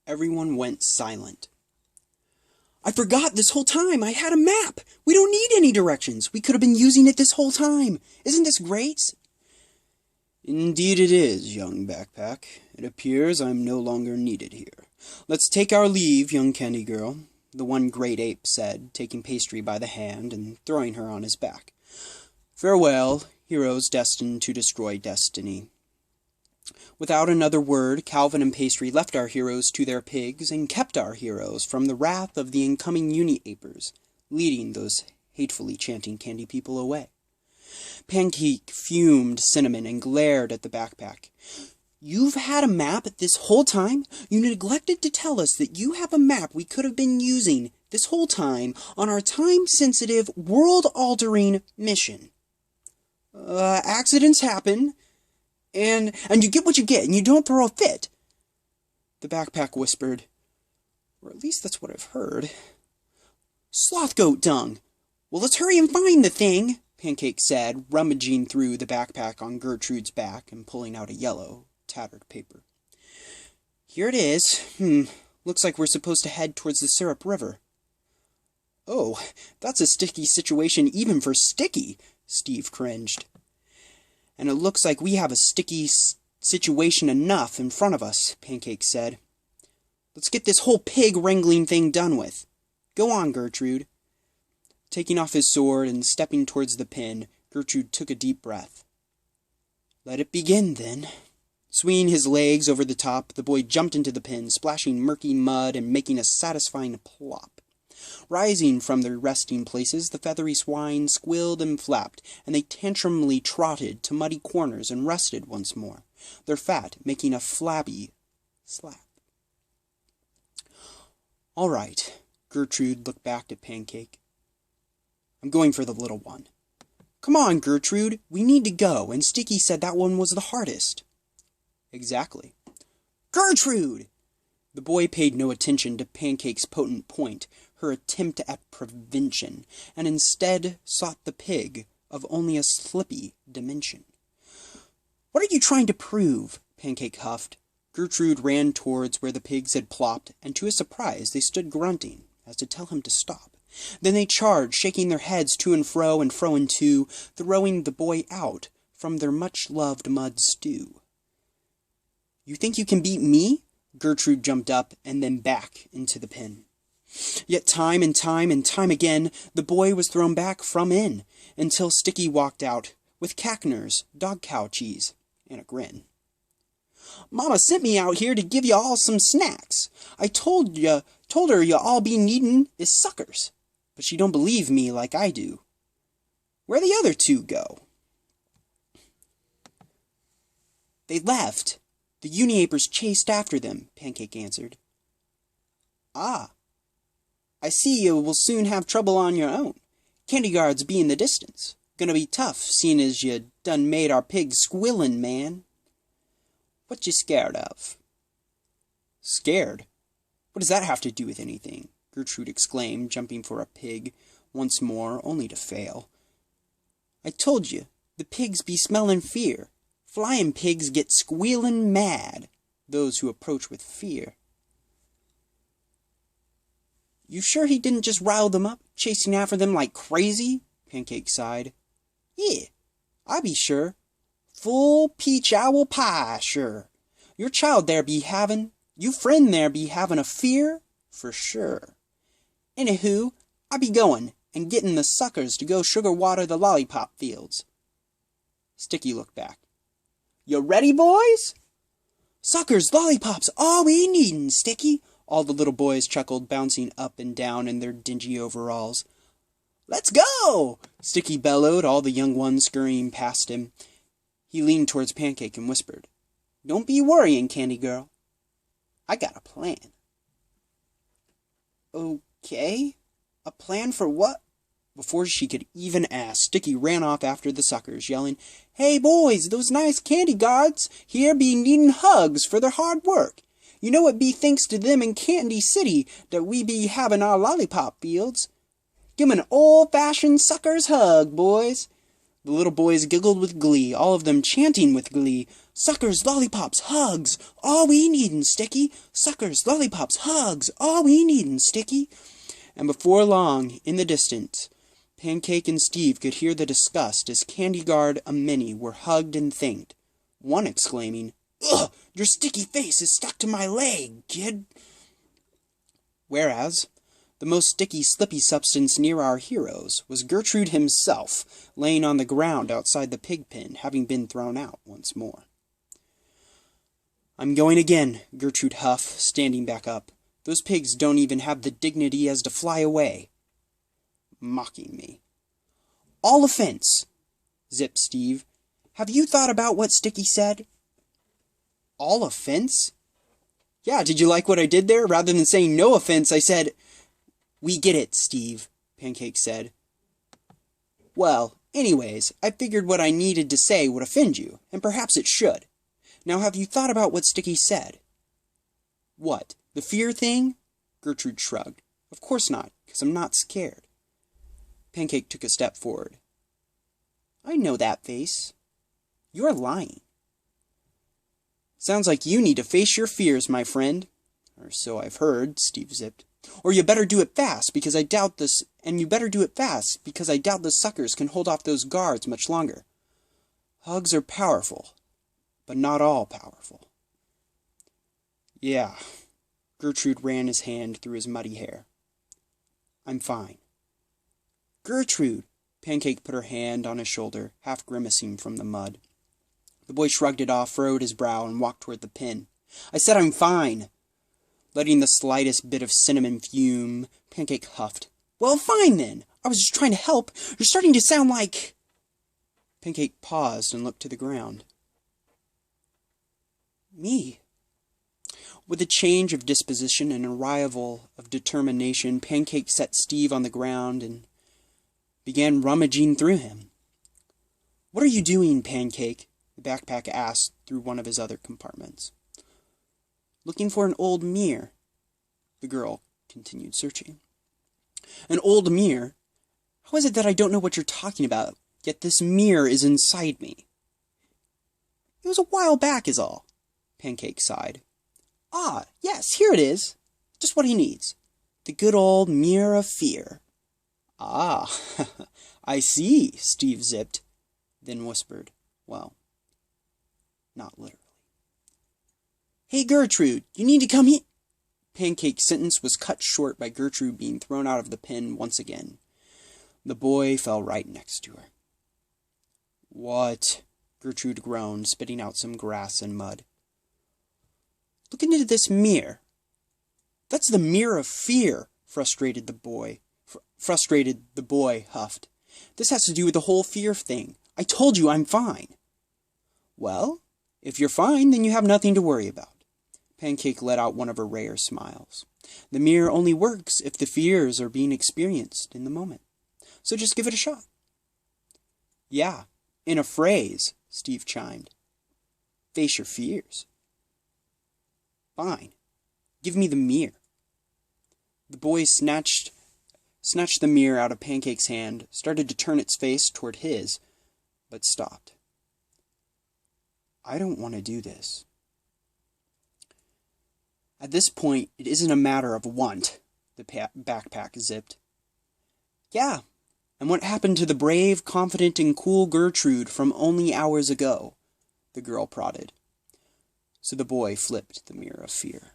Everyone went silent. I forgot this whole time. I had a map. We don't need any directions. We could have been using it this whole time. Isn't this great? Indeed it is, young backpack. It appears I'm no longer needed here. Let's take our leave, young candy girl, the one great ape said, taking Pastry by the hand and throwing her on his back. Farewell, heroes destined to destroy destiny. Without another word, Calvin and Pastry left our heroes to their pigs and kept our heroes from the wrath of the incoming uni-apers, leading those hatefully chanting candy people away. Pancake fumed Cinnamon and glared at the backpack. You've had a map this whole time? You neglected to tell us that you have a map we could have been using this whole time on our time-sensitive, world-altering mission. Accidents happen. And you get what you get, and you don't throw a fit. The backpack whispered, or at least that's what I've heard. Sloth goat dung. Well, let's hurry and find the thing, Pancake said, rummaging through the backpack on Gertrude's back and pulling out a yellow, tattered paper. Here it is. Looks like we're supposed to head towards the Syrup River. Oh, that's a sticky situation even for Sticky, Steve cringed. And it looks like we have a sticky situation enough in front of us, Pancake said. Let's get this whole pig wrangling thing done with. Go on, Gertrude. Taking off his sword and stepping towards the pin, Gertrude took a deep breath. Let it begin, then. Swinging his legs over the top, the boy jumped into the pin, splashing murky mud and making a satisfying plop. Rising from their resting places, the feathery swine squealed and flapped, and they tantrumly trotted to muddy corners and rested once more, their fat making a flabby slap. All right, Gertrude looked back at Pancake. I'm going for the little one. Come on, Gertrude, we need to go, and Sticky said that one was the hardest. Exactly. Gertrude! The boy paid no attention to Pancake's potent point, her attempt at prevention, and instead sought the pig of only a slippy dimension. What are you trying to prove? Pancake huffed. Gertrude ran towards where the pigs had plopped, and to his surprise they stood grunting, as to tell him to stop. Then they charged, shaking their heads to and fro and two, throwing the boy out from their much-loved mud stew. You think you can beat me? Gertrude jumped up and then back into the pen. Yet time and time again, the boy was thrown back from in, until Sticky walked out, with Cackner's dog-cow cheese, and a grin. Mama sent me out here to give you all some snacks. I told her you all be needin' is suckers, but she don't believe me like I do. Where'd the other two go? They left. The uni-apers chased after them, Pancake answered. Ah. I see you will soon have trouble on your own. Candy guards be in the distance. Gonna be tough, seeing as you done made our pigs squillin', man. What you scared of? Scared? What does that have to do with anything? Gertrude exclaimed, jumping for a pig once more, only to fail. I told you, the pigs be smellin' fear. Flying pigs get squealin' mad, those who approach with fear. You sure he didn't just rile them up, chasing after them like crazy? Pancake sighed. Yeah, I be sure. Full peach owl pie, sure. Your child there be havin', you friend there be havin' a fear, for sure. Anywho, I be goin' and gettin' the suckers to go sugar water the lollipop fields. Sticky looked back. You ready, boys? Suckers, lollipops, all we needin', Sticky. All the little boys chuckled, bouncing up and down in their dingy overalls. Let's go! Sticky bellowed, all the young ones scurrying past him. He leaned towards Pancake and whispered, Don't be worrying, Candy Girl. I got a plan. Okay? A plan for what? Before she could even ask, Sticky ran off after the suckers, yelling, Hey boys, those nice candy guards here be needin' hugs for their hard work. You know it be thanks to them in Candy City that we be having our lollipop fields. Give 'em an old-fashioned sucker's hug, boys. The little boys giggled with glee, all of them chanting with glee, Suckers, lollipops, hugs, all we need and Sticky. Suckers, lollipops, hugs, all we need and Sticky. And before long, in the distance, Pancake and Steve could hear the disgust as Candy Guard and Minnie were hugged and thanked, one exclaiming, "Ugh, your sticky face is stuck to my leg, kid." Whereas, the most sticky, slippy substance near our heroes was Gertrude himself, laying on the ground outside the pig pen, having been thrown out once more. "I'm going again," Gertrude huffed, standing back up. "Those pigs don't even have the dignity as to fly away." Mocking me. "All offense," zipped Steve. "Have you thought about what Sticky said?" "All offense?" "Yeah, did you like what I did there? Rather than saying no offense, I said..." "We get it, Steve," Pancake said. "Well, anyways, I figured what I needed to say would offend you, and perhaps it should. Now have you thought about what Sticky said?" "What, the fear thing?" Gertrude shrugged. "Of course not, because I'm not scared." Pancake took a step forward. "I know that face. You're lying." "Sounds like you need to face your fears, my friend." "Or so I've heard," Steve zipped. "Or you better do it fast, because I doubt this, and you better do it fast, because I doubt the suckers can hold off those guards much longer. Hugs are powerful, but not all powerful." "Yeah." Gertrude ran his hand through his muddy hair. "I'm fine." "Gertrude!" Pancake put her hand on his shoulder, half grimacing from the mud. The boy shrugged it off, furrowed his brow, and walked toward the pen. "I said I'm fine." Letting the slightest bit of cinnamon fume, Pancake huffed. "Well, fine then. I was just trying to help. You're starting to sound like..." Pancake paused and looked to the ground. "Me." With a change of disposition and a rival of determination, Pancake set Steve on the ground and began rummaging through him. "What are you doing, Pancake?" the backpack asked through one of his other compartments. "Looking for an old mirror." The girl continued searching. "An old mirror? How is it that I don't know what you're talking about, yet this mirror is inside me?" "It was a while back is all," Pancake sighed. "Ah, yes, here it is. Just what he needs. The good old mirror of fear." "Ah, I see," Steve zipped, then whispered, "Well, not literally." "Hey, Gertrude, you need to come here." Pancake's sentence was cut short by Gertrude being thrown out of the pen once again. The boy fell right next to her. "What?" Gertrude groaned, spitting out some grass and mud. "Look into this mirror." "That's the mirror of fear," frustrated the boy huffed. "This has to do with the whole fear thing. I told you I'm fine." "Well, if you're fine, then you have nothing to worry about." Pancake let out one of her rare smiles. "The mirror only works if the fears are being experienced in the moment. So just give it a shot." "Yeah, in a phrase," Steve chimed. "Face your fears." "Fine. Give me the mirror." The boy snatched the mirror out of Pancake's hand, started to turn its face toward his, but stopped. "I don't want to do this." "At this point, it isn't a matter of want," the backpack zipped. "Yeah, and what happened to the brave, confident, and cool Gertrude from only hours ago?" the girl prodded. So the boy flipped the mirror of fear.